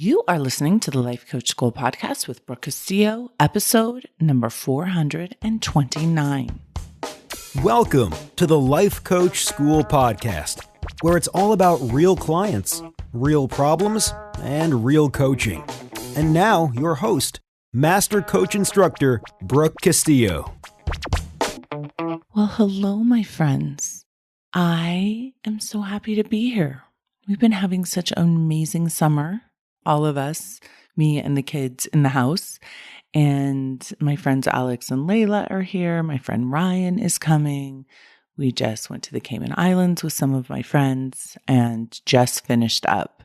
You are listening to the Life Coach School podcast with Brooke Castillo, episode number 429. Welcome to the Life Coach School podcast, where it's all about real clients, real problems, and real coaching. And now, your host, Master Coach Instructor, Brooke Castillo. Well, hello, my friends. I am so happy to be here. We've been having such an amazing summer. All of us, me and the kids in the house, and my friends Alex and Layla are here. My friend Ryan is coming. We just went to the Cayman Islands with some of my friends and just finished up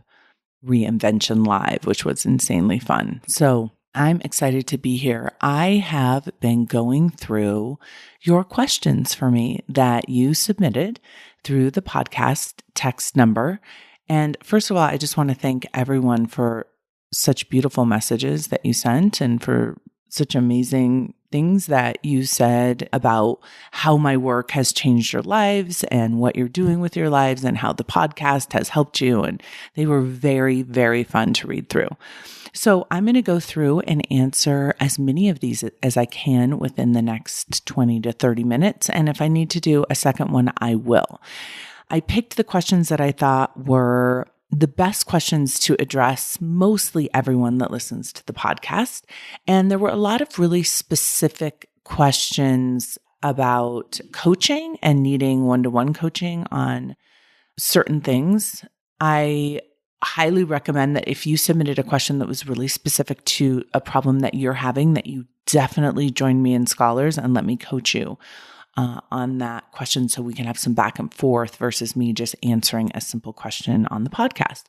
Reinvention Live, which was insanely fun. So I'm excited to be here. I have been going through your questions for me that you submitted through the podcast text number. And first of all, I just want to thank everyone for such beautiful messages that you sent and for such amazing things that you said about how my work has changed your lives and what you're doing with your lives and how the podcast has helped you. And they were very, very fun to read through. So I'm going to go through and answer as many of these as I can within the next 20 to 30 minutes. And if I need to do a second one, I will. I picked the questions that I thought were the best questions to address mostly everyone that listens to the podcast. And there were a lot of really specific questions about coaching and needing one-to-one coaching on certain things. I highly recommend that if you submitted a question that was really specific to a problem that you're having, that you definitely join me in Scholars and let me coach you on that question so we can have some back and forth versus me just answering a simple question on the podcast.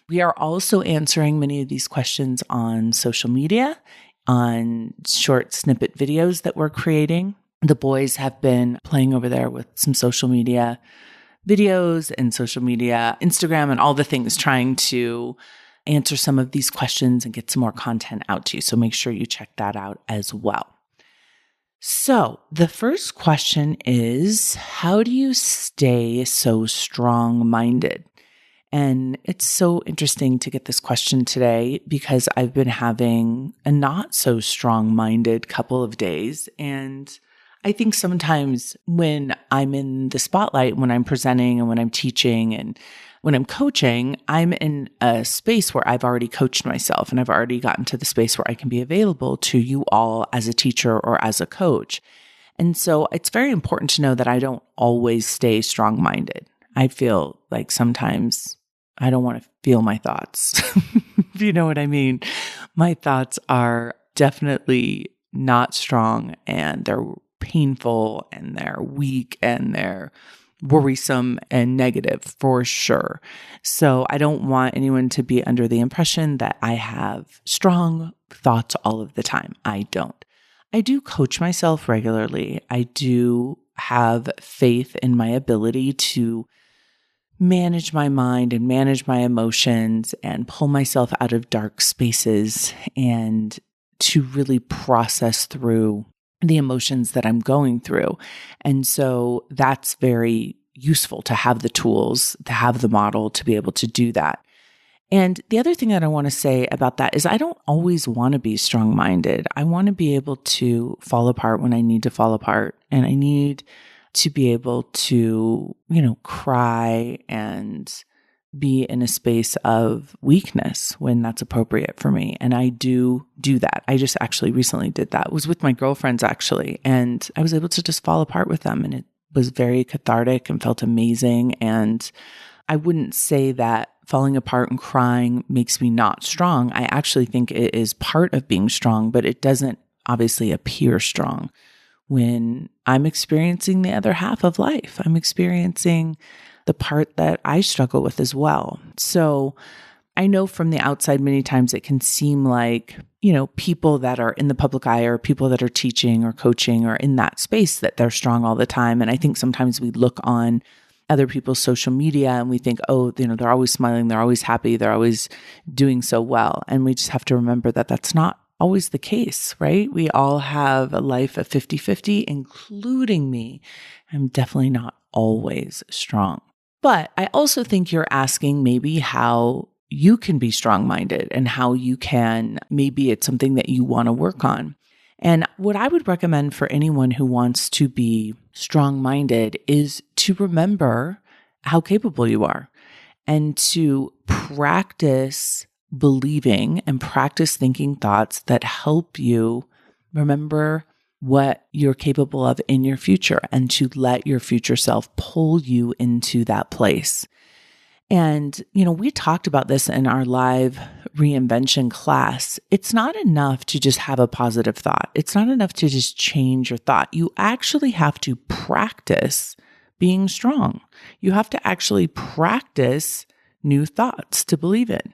We are also answering many of these questions on social media, on short snippet videos that we're creating. The boys have been playing over there with some social media videos and social media, Instagram and all the things, trying to answer some of these questions and get some more content out to you. So make sure you check that out as well. So the first question is, how do you stay so strong-minded? And it's so interesting to get this question today because I've been having a not so strong-minded couple of days. And I think sometimes when I'm in the spotlight, when I'm presenting and when I'm teaching and when I'm coaching, I'm in a space where I've already coached myself and I've already gotten to the space where I can be available to you all as a teacher or as a coach. And so it's very important to know that I don't always stay strong-minded. I feel like sometimes I don't want to feel my thoughts, if you know what I mean. My thoughts are definitely not strong and they're painful and they're weak and they're worrisome and negative for sure. So I don't want anyone to be under the impression that I have strong thoughts all of the time. I don't. I do coach myself regularly. I do have faith in my ability to manage my mind and manage my emotions and pull myself out of dark spaces and to really process through the emotions that I'm going through. And so that's very useful to have the tools, to have the model to be able to do that. And the other thing that I want to say about that is I don't always want to be strong-minded. I want to be able to fall apart when I need to fall apart. And I need to be able to, cry and be in a space of weakness when that's appropriate for me. And I do that. I just actually recently did that. It was with my girlfriends actually. And I was able to just fall apart with them. And it was very cathartic and felt amazing. And I wouldn't say that falling apart and crying makes me not strong. I actually think it is part of being strong, but it doesn't obviously appear strong when I'm experiencing the other half of life. I'm experiencing the part that I struggle with as well. So I know from the outside, many times it can seem like, people that are in the public eye or people that are teaching or coaching or in that space that they're strong all the time. And I think sometimes we look on other people's social media and we think, oh, they're always smiling, they're always happy, they're always doing so well. And we just have to remember that that's not always the case, right? We all have a life of 50-50, including me. I'm definitely not always strong. But I also think you're asking maybe how you can be strong-minded and how you can, maybe it's something that you want to work on. And what I would recommend for anyone who wants to be strong-minded is to remember how capable you are and to practice believing and practice thinking thoughts that help you remember what you're capable of in your future and to let your future self pull you into that place. And, we talked about this in our live reinvention class. It's not enough to just have a positive thought. It's not enough to just change your thought. You actually have to practice being strong. You have to actually practice new thoughts to believe in.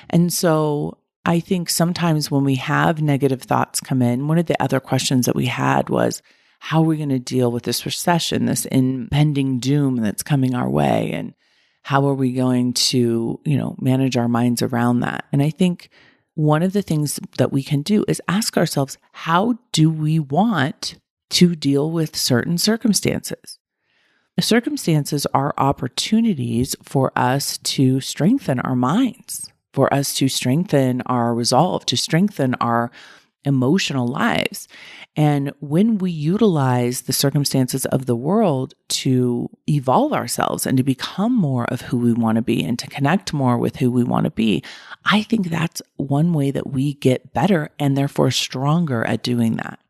And so I think sometimes when we have negative thoughts come in, one of the other questions that we had was, how are we going to deal with this recession, this impending doom that's coming our way? And how are we going to, manage our minds around that? And I think one of the things that we can do is ask ourselves, how do we want to deal with certain circumstances? The circumstances are opportunities for us to strengthen our minds, for us to strengthen our resolve, to strengthen our emotional lives. And when we utilize the circumstances of the world to evolve ourselves and to become more of who we want to be and to connect more with who we want to be, I think that's one way that we get better and therefore stronger at doing that.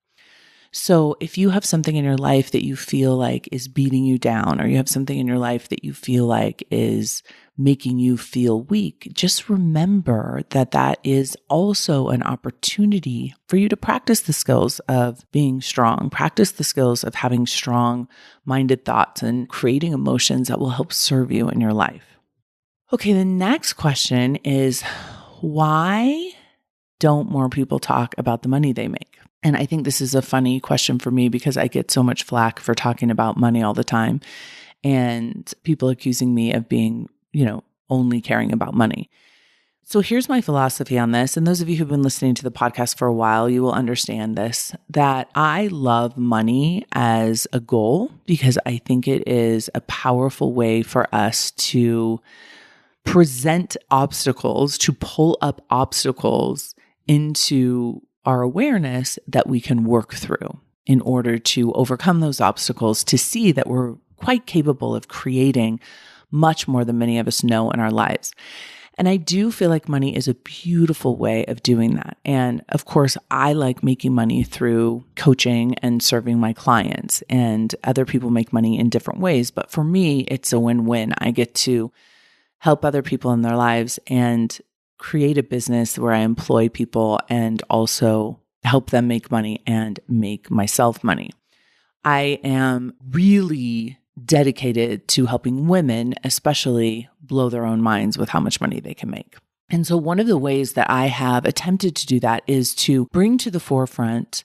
So if you have something in your life that you feel like is beating you down, or you have something in your life that you feel like is making you feel weak, just remember that that is also an opportunity for you to practice the skills of being strong, practice the skills of having strong-minded thoughts and creating emotions that will help serve you in your life. Okay, the next question is, why don't more people talk about the money they make? And I think this is a funny question for me because I get so much flack for talking about money all the time and people accusing me of being, only caring about money. So here's my philosophy on this. And those of you who've been listening to the podcast for a while, you will understand this, that I love money as a goal because I think it is a powerful way for us to present obstacles, to pull up obstacles into our awareness that we can work through in order to overcome those obstacles, to see that we're quite capable of creating much more than many of us know in our lives. And I do feel like money is a beautiful way of doing that. And of course, I like making money through coaching and serving my clients, and other people make money in different ways. But for me, it's a win-win. I get to help other people in their lives and create a business where I employ people and also help them make money and make myself money. I am really dedicated to helping women, especially, blow their own minds with how much money they can make. And so one of the ways that I have attempted to do that is to bring to the forefront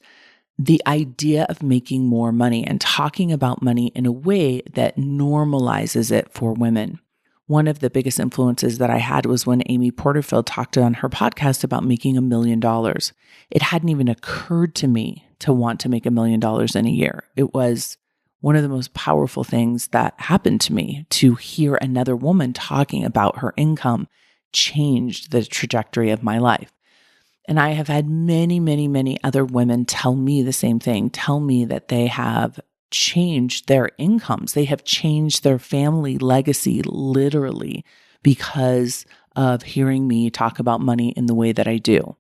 the idea of making more money and talking about money in a way that normalizes it for women. One of the biggest influences that I had was when Amy Porterfield talked on her podcast about making $1 million. It hadn't even occurred to me to want to make $1 million in a year. It was one of the most powerful things that happened to me to hear another woman talking about her income changed the trajectory of my life. And I have had many, many, many other women tell me the same thing, tell me that they have changed their incomes. They have changed their family legacy literally because of hearing me talk about money in the way that I do.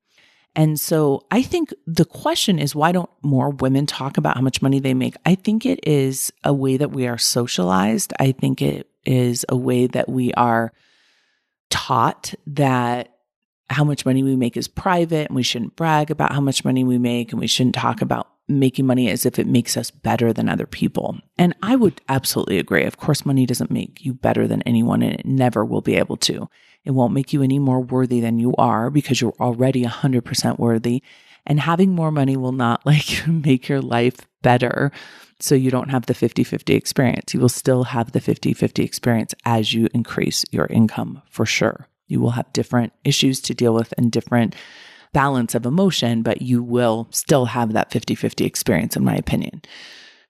And so I think the question is, why don't more women talk about how much money they make? I think it is a way that we are socialized. I think it is a way that we are taught that how much money we make is private and we shouldn't brag about how much money we make, and we shouldn't talk about making money as if it makes us better than other people. And I would absolutely agree. Of course, money doesn't make you better than anyone, and it never will be able to. It won't make you any more worthy than you are because you're already 100% worthy. And having more money will not make your life better so you don't have the 50-50 experience. You will still have the 50-50 experience as you increase your income for sure. You will have different issues to deal with and different balance of emotion, but you will still have that 50-50 experience, in my opinion.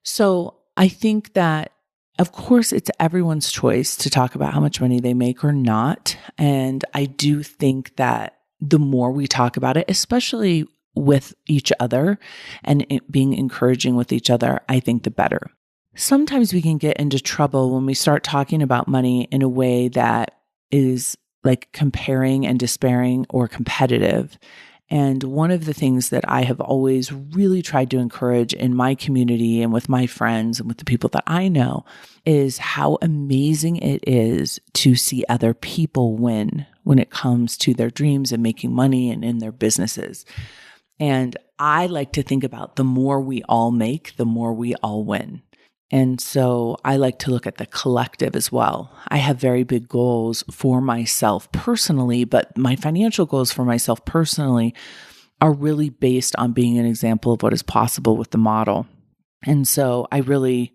So I think that Of course, it's everyone's choice to talk about how much money they make or not. And I do think that the more we talk about it, especially with each other and it being encouraging with each other, I think the better. Sometimes we can get into trouble when we start talking about money in a way that is like comparing and despairing or competitive. And one of the things that I have always really tried to encourage in my community and with my friends and with the people that I know is how amazing it is to see other people win when it comes to their dreams and making money and in their businesses. And I like to think about the more we all make, the more we all win. And so I like to look at the collective as well. I have very big goals for myself personally, but my financial goals for myself personally are really based on being an example of what is possible with the model. And so I really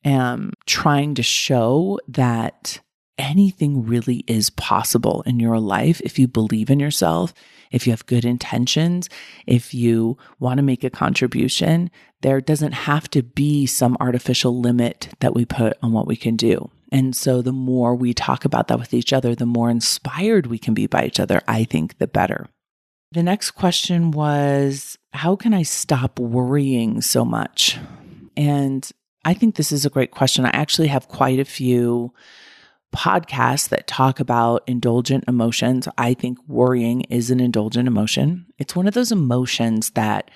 am trying to show that anything really is possible in your life if you believe in yourself, if you have good intentions, if you want to make a contribution. There doesn't have to be some artificial limit that we put on what we can do. And so the more we talk about that with each other, the more inspired we can be by each other, I think the better. The next question was, how can I stop worrying so much? And I think this is a great question. I actually have quite a few podcasts that talk about indulgent emotions. I think worrying is an indulgent emotion. It's one of those emotions that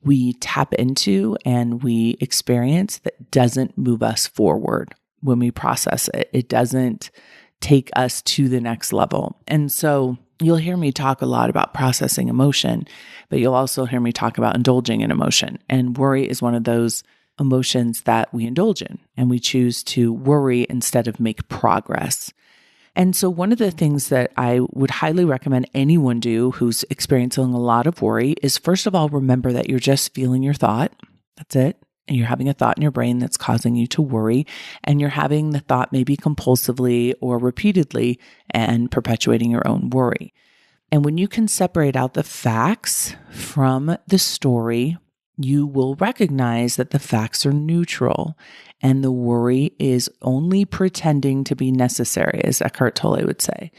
we tap into and we experience that doesn't move us forward when we process it. It doesn't take us to the next level. And so you'll hear me talk a lot about processing emotion, but you'll also hear me talk about indulging in emotion. And worry is one of those emotions that we indulge in, and we choose to worry instead of make progress. And so one of the things that I would highly recommend anyone do who's experiencing a lot of worry is, first of all, remember that you're just feeling your thought. That's it. And you're having a thought in your brain that's causing you to worry. And you're having the thought maybe compulsively or repeatedly and perpetuating your own worry. And when you can separate out the facts from the story, you will recognize that the facts are neutral and the worry is only pretending to be necessary, as Eckhart Tolle would say.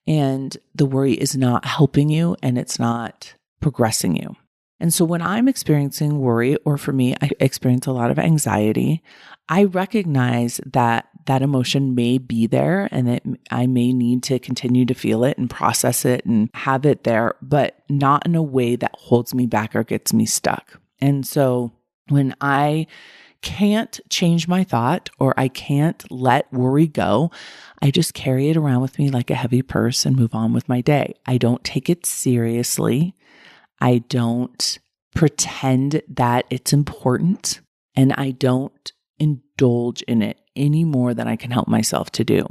And the worry is not helping you and it's not progressing you. And so when I'm experiencing worry, or for me, I experience a lot of anxiety, I recognize that that emotion may be there and that I may need to continue to feel it and process it and have it there, but not in a way that holds me back or gets me stuck. And so when I can't change my thought or I can't let worry go, I just carry it around with me like a heavy purse and move on with my day. I don't take it seriously. I don't pretend that it's important, and I don't indulge in it any more than I can help myself to do.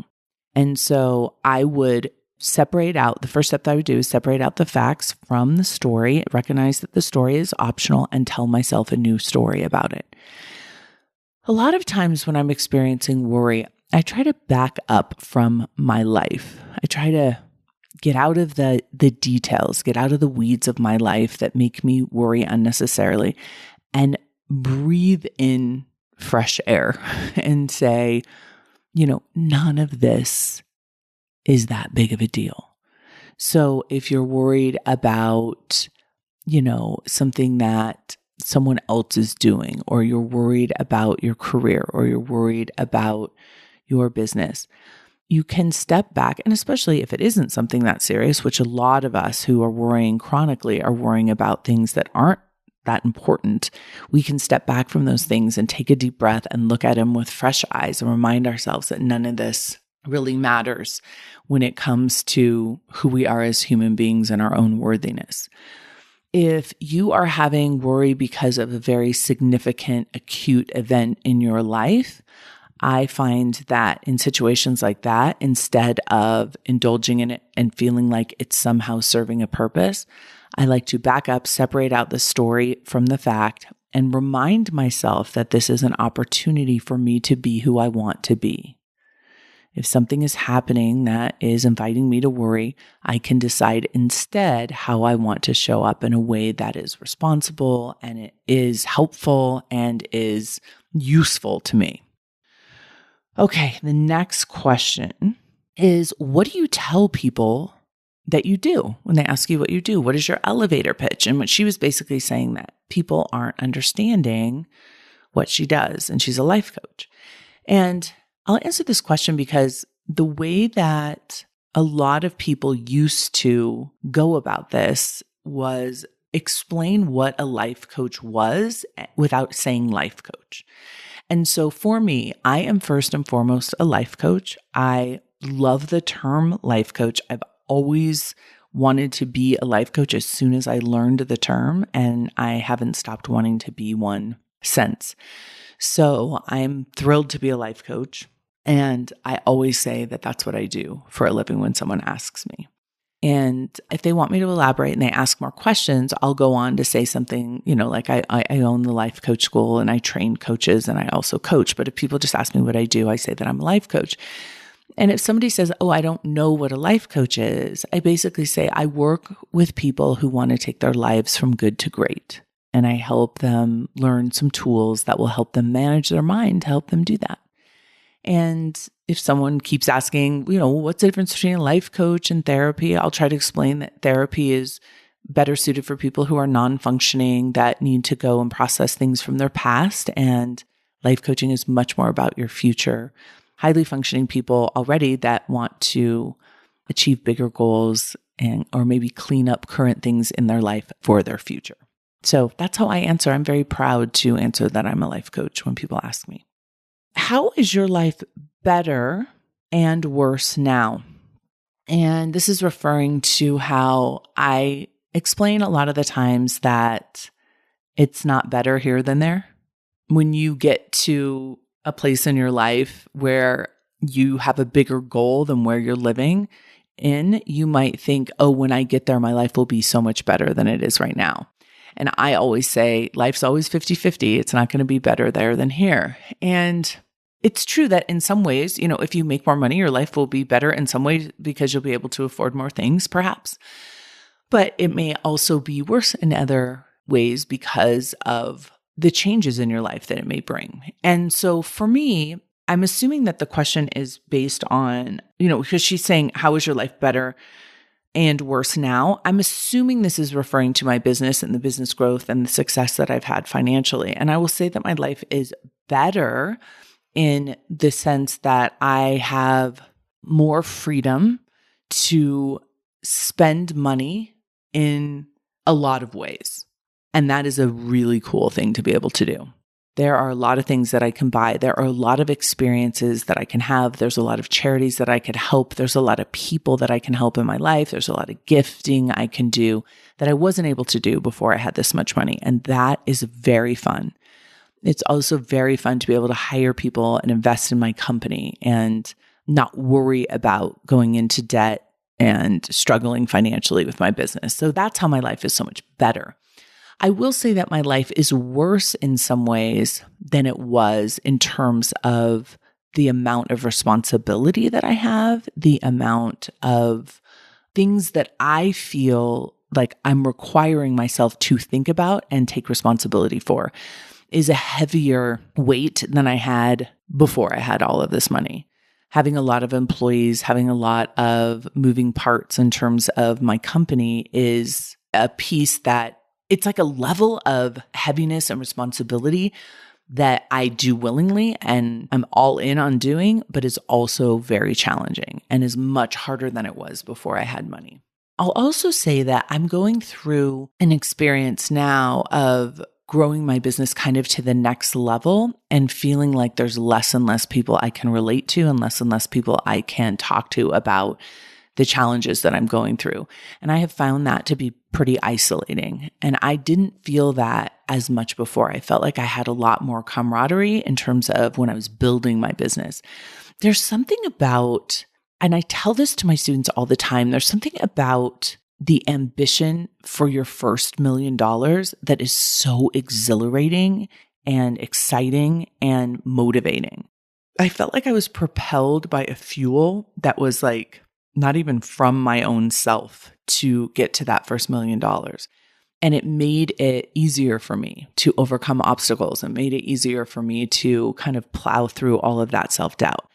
And so I would separate out, the first step that I would do is separate out the facts from the story, recognize that the story is optional, and tell myself a new story about it. A lot of times when I'm experiencing worry, I try to back up from my life. I try to get out of the details, get out of the weeds of my life that make me worry unnecessarily, and breathe in fresh air and say, none of this is that big of a deal. So if you're worried about, something that someone else is doing, or you're worried about your career, or you're worried about your business, you can step back. And especially if it isn't something that serious, which a lot of us who are worrying chronically are worrying about things that aren't that important, we can step back from those things and take a deep breath and look at them with fresh eyes and remind ourselves that none of this really matters when it comes to who we are as human beings and our own worthiness. If you are having worry because of a very significant acute event in your life, I find that in situations like that, instead of indulging in it and feeling like it's somehow serving a purpose, I like to back up, separate out the story from the fact, and remind myself that this is an opportunity for me to be who I want to be. If something is happening that is inviting me to worry, I can decide instead how I want to show up in a way that is responsible and it is helpful and is useful to me. Okay, the next question is, what do you tell people that you do when they ask you what you do? What is your elevator pitch? And what she was basically saying that people aren't understanding what she does, and she's a life coach. And I'll answer this question because the way that a lot of people used to go about this was explain what a life coach was without saying life coach. And so for me, I am first and foremost a life coach. I love the term life coach. I've always wanted to be a life coach as soon as I learned the term, and I haven't stopped wanting to be one since. So I'm thrilled to be a life coach. And I always say that that's what I do for a living when someone asks me. And if they want me to elaborate and they ask more questions, I'll go on to say something, like I own the life coach school and I train coaches and I also coach. But if people just ask me what I do, I say that I'm a life coach. And if somebody says, oh, I don't know what a life coach is, I basically say I work with people who want to take their lives from good to great. And I help them learn some tools that will help them manage their mind to help them do that. And if someone keeps asking, what's the difference between a life coach and therapy, I'll try to explain that therapy is better suited for people who are non-functioning, that need to go and process things from their past. And life coaching is much more about your future. Highly functioning people already that want to achieve bigger goals or maybe clean up current things in their life for their future. So that's how I answer. I'm very proud to answer that I'm a life coach when people ask me. How is your life better and worse now? And this is referring to how I explain a lot of the times that it's not better here than there. When you get to a place in your life where you have a bigger goal than where you're living in, you might think, oh, when I get there, my life will be so much better than it is right now. And I always say, life's always 50-50. It's not going to be better there than here. And it's true that in some ways, if you make more money, your life will be better in some ways because you'll be able to afford more things, perhaps. But it may also be worse in other ways because of the changes in your life that it may bring. And so for me, I'm assuming that the question is based on, because she's saying, how is your life better and worse now? I'm assuming this is referring to my business and the business growth and the success that I've had financially. And I will say that my life is better in the sense that I have more freedom to spend money in a lot of ways. And that is a really cool thing to be able to do. There are a lot of things that I can buy. There are a lot of experiences that I can have. There's a lot of charities that I could help. There's a lot of people that I can help in my life. There's a lot of gifting I can do that I wasn't able to do before I had this much money. And that is very fun. It's also very fun to be able to hire people and invest in my company and not worry about going into debt and struggling financially with my business. So that's how my life is so much better. I will say that my life is worse in some ways than it was in terms of the amount of responsibility that I have, the amount of things that I feel like I'm requiring myself to think about and take responsibility for is a heavier weight than I had before I had all of this money. Having a lot of employees, having a lot of moving parts in terms of my company is a piece that it's like a level of heaviness and responsibility that I do willingly and I'm all in on doing, but is also very challenging and is much harder than it was before I had money. I'll also say that I'm going through an experience now of growing my business kind of to the next level and feeling like there's less and less people I can relate to and less people I can talk to about the challenges that I'm going through. And I have found that to be pretty isolating. And I didn't feel that as much before. I felt like I had a lot more camaraderie in terms of when I was building my business. There's something about, and I tell this to my students all the time, there's something about the ambition for your first $1 million that is so exhilarating and exciting and motivating. I felt like I was propelled by a fuel that was like not even from my own self to get to that first $1 million. And it made it easier for me to overcome obstacles and made it easier for me to kind of plow through all of that self-doubt.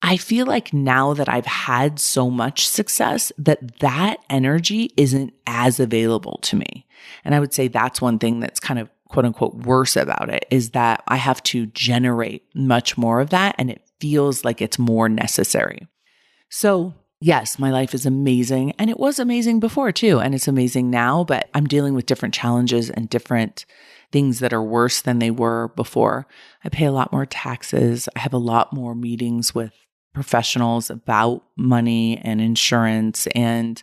I feel like now that I've had so much success that energy isn't as available to me. And I would say that's one thing that's kind of quote unquote worse about it, is that I have to generate much more of that, and it feels like it's more necessary. So yes, my life is amazing, and it was amazing before too, and it's amazing now, but I'm dealing with different challenges and different things that are worse than they were before. I pay a lot more taxes. I have a lot more meetings with professionals about money and insurance, and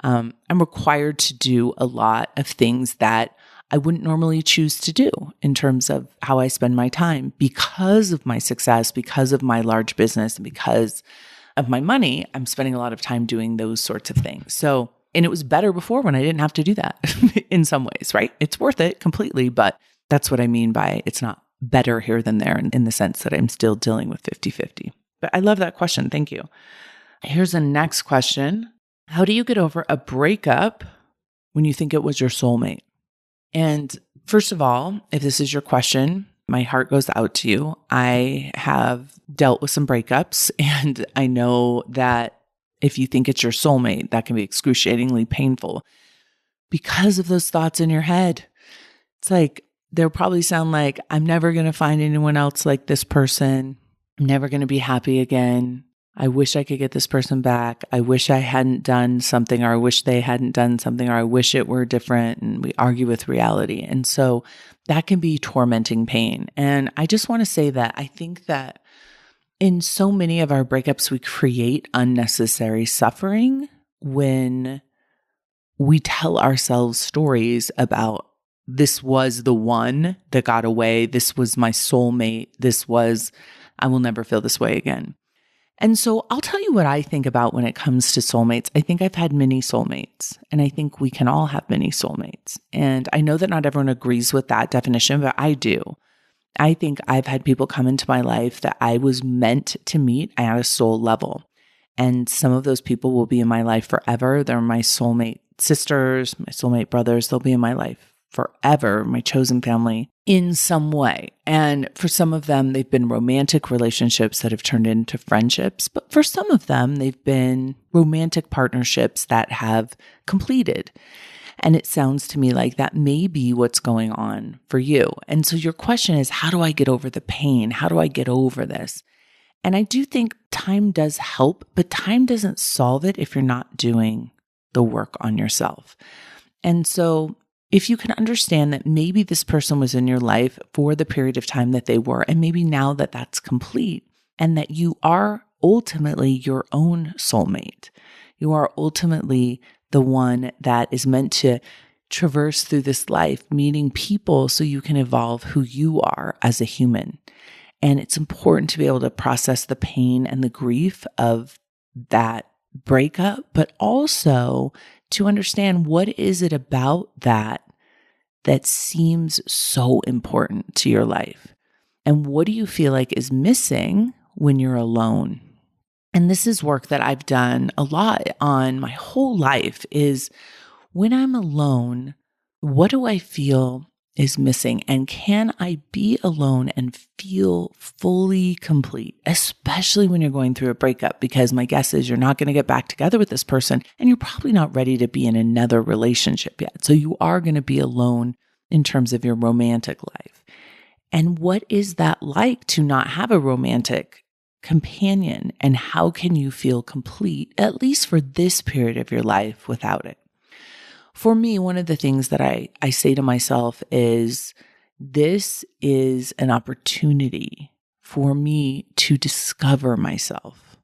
I'm required to do a lot of things that I wouldn't normally choose to do in terms of how I spend my time because of my success, because of my large business, and because of my money. I'm spending a lot of time doing those sorts of things. So, and it was better before when I didn't have to do that in some ways, right? It's worth it completely, but that's what I mean by it's not better here than there in the sense that I'm still dealing with 50-50. But I love that question. Thank you. Here's the next question. How do you get over a breakup when you think it was your soulmate? And first of all, if this is your question, my heart goes out to you. I have dealt with some breakups, and I know that if you think it's your soulmate, that can be excruciatingly painful because of those thoughts in your head. It's like, they'll probably sound like, I'm never going to find anyone else like this person. I'm never going to be happy again. I wish I could get this person back. I wish I hadn't done something, or I wish they hadn't done something, or I wish it were different. And we argue with reality. And so that can be tormenting pain. And I just want to say that I think that in so many of our breakups, we create unnecessary suffering when we tell ourselves stories about, this was the one that got away. This was my soulmate. I will never feel this way again. And so I'll tell you what I think about when it comes to soulmates. I think I've had many soulmates, and I think we can all have many soulmates. And I know that not everyone agrees with that definition, but I do. I think I've had people come into my life that I was meant to meet at a soul level. And some of those people will be in my life forever. They're my soulmate sisters, my soulmate brothers. They'll be in my life forever, my chosen family, in some way. And for some of them, they've been romantic relationships that have turned into friendships. But for some of them, they've been romantic partnerships that have completed. And it sounds to me like that may be what's going on for you. And so your question is, how do I get over the pain? How do I get over this? And I do think time does help, but time doesn't solve it if you're not doing the work on yourself. And so if you can understand that maybe this person was in your life for the period of time that they were, and maybe now that that's complete, and that you are ultimately your own soulmate, you are ultimately the one that is meant to traverse through this life, meeting people so you can evolve who you are as a human. And it's important to be able to process the pain and the grief of that breakup, but also to understand, what is it about that seems so important to your life? And what do you feel like is missing when you're alone? And this is work that I've done a lot on my whole life, is when I'm alone, what do I feel is missing? And can I be alone and feel fully complete, especially when you're going through a breakup? Because my guess is you're not going to get back together with this person, and you're probably not ready to be in another relationship yet. So you are going to be alone in terms of your romantic life. And what is that like to not have a romantic companion? And how can you feel complete, at least for this period of your life, without it? For me, one of the things that I say to myself is, this is an opportunity for me to discover myself.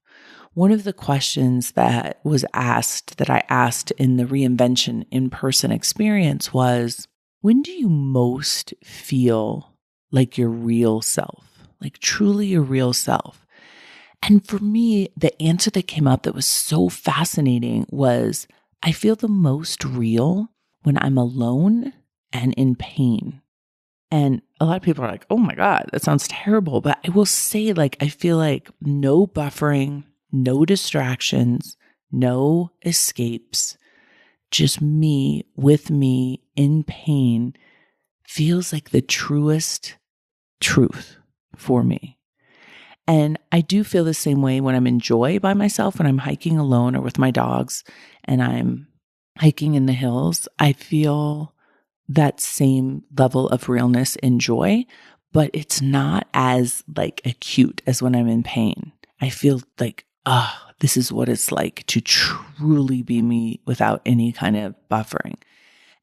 One of the questions that I asked in the reinvention in-person experience was, when do you most feel like your real self, like truly your real self? And for me, the answer that came up that was so fascinating was, I feel the most real when I'm alone and in pain. And a lot of people are like, oh my God, that sounds terrible. But I will say, I feel like no buffering, no distractions, no escapes, just me with me in pain feels like the truest truth for me. And I do feel the same way when I'm in joy by myself, when I'm hiking alone or with my dogs and I'm hiking in the hills. I feel that same level of realness and joy, but it's not as like acute as when I'm in pain. I feel like, this is what it's like to truly be me without any kind of buffering.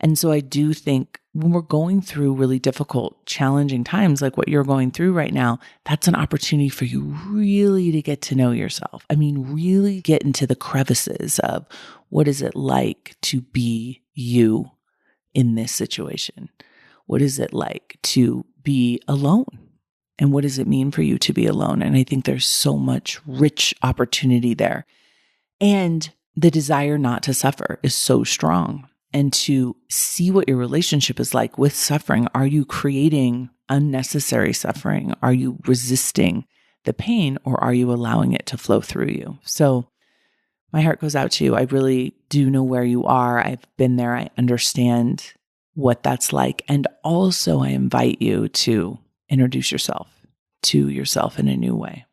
And so I do think when we're going through really difficult, challenging times like what you're going through right now, that's an opportunity for you really to get to know yourself. I mean, really get into the crevices of what is it like to be you in this situation? What is it like to be alone? And what does it mean for you to be alone? And I think there's so much rich opportunity there. And the desire not to suffer is so strong. And to see what your relationship is like with suffering. Are you creating unnecessary suffering? Are you resisting the pain, or are you allowing it to flow through you? So my heart goes out to you. I really do know where you are. I've been there. I understand what that's like. And also I invite you to introduce yourself to yourself in a new way.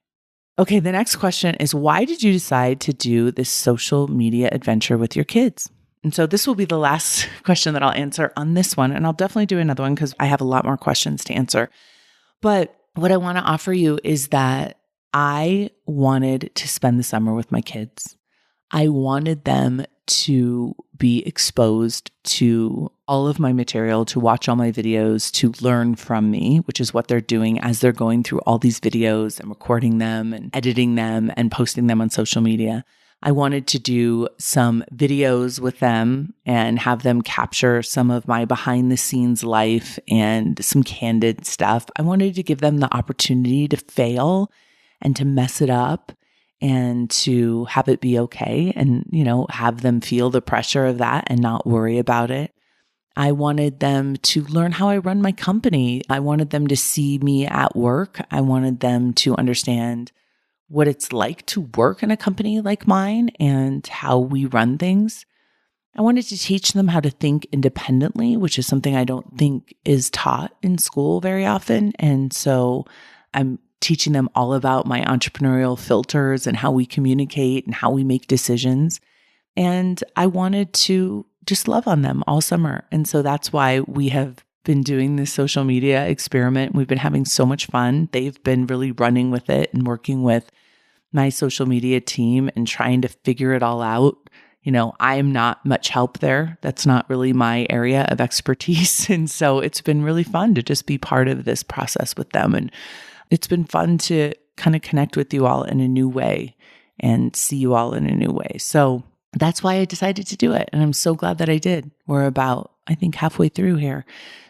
Okay, the next question is, why did you decide to do this social media adventure with your kids? And so this will be the last question that I'll answer on this one. And I'll definitely do another one because I have a lot more questions to answer. But what I want to offer you is that I wanted to spend the summer with my kids. I wanted them to be exposed to all of my material, to watch all my videos, to learn from me, which is what they're doing as they're going through all these videos and recording them and editing them and posting them on social media. I wanted to do some videos with them and have them capture some of my behind the scenes life and some candid stuff. I wanted to give them the opportunity to fail and to mess it up and to have it be okay and, have them feel the pressure of that and not worry about it. I wanted them to learn how I run my company. I wanted them to see me at work. I wanted them to understand what it's like to work in a company like mine and how we run things. I wanted to teach them how to think independently, which is something I don't think is taught in school very often. And so I'm teaching them all about my entrepreneurial filters and how we communicate and how we make decisions. And I wanted to just love on them all summer. And so that's why we have been doing this social media experiment. We've been having so much fun. They've been really running with it and working with my social media team and trying to figure it all out. I am not much help there. That's not really my area of expertise. And so it's been really fun to just be part of this process with them. And it's been fun to kind of connect with you all in a new way and see you all in a new way. So that's why I decided to do it. And I'm so glad that I did. We're about, I think, halfway through here.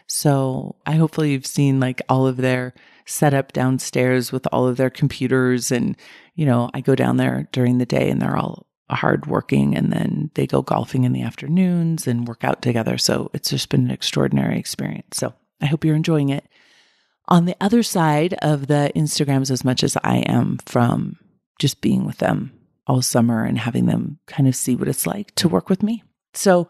So hopefully you've seen like all of their setup downstairs with all of their computers. And, I go down there during the day and they're all hardworking, and then they go golfing in the afternoons and work out together. So it's just been an extraordinary experience. So I hope you're enjoying it. On the other side of the Instagrams, as much as I am from just being with them all summer and having them kind of see what it's like to work with me. So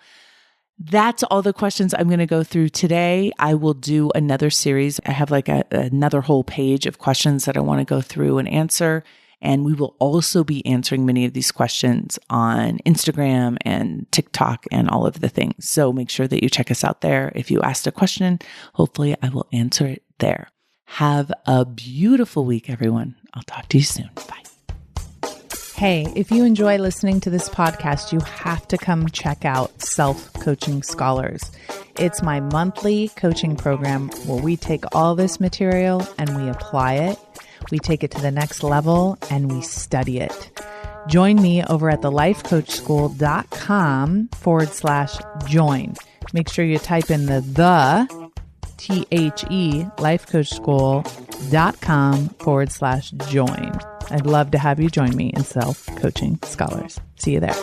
that's all the questions I'm going to go through today. I will do another series. I have like another whole page of questions that I want to go through and answer. And we will also be answering many of these questions on Instagram and TikTok and all of the things. So make sure that you check us out there. If you asked a question, hopefully I will answer it there. Have a beautiful week, everyone. I'll talk to you soon. Bye. Hey, if you enjoy listening to this podcast, you have to come check out Self-Coaching Scholars. It's my monthly coaching program where we take all this material and we apply it. We take it to the next level and we study it. Join me over at thelifecoachschool.com/join. Make sure you type in the THE lifecoachschool.com/join. I'd love to have you join me in Self-Coaching Scholars. See you there.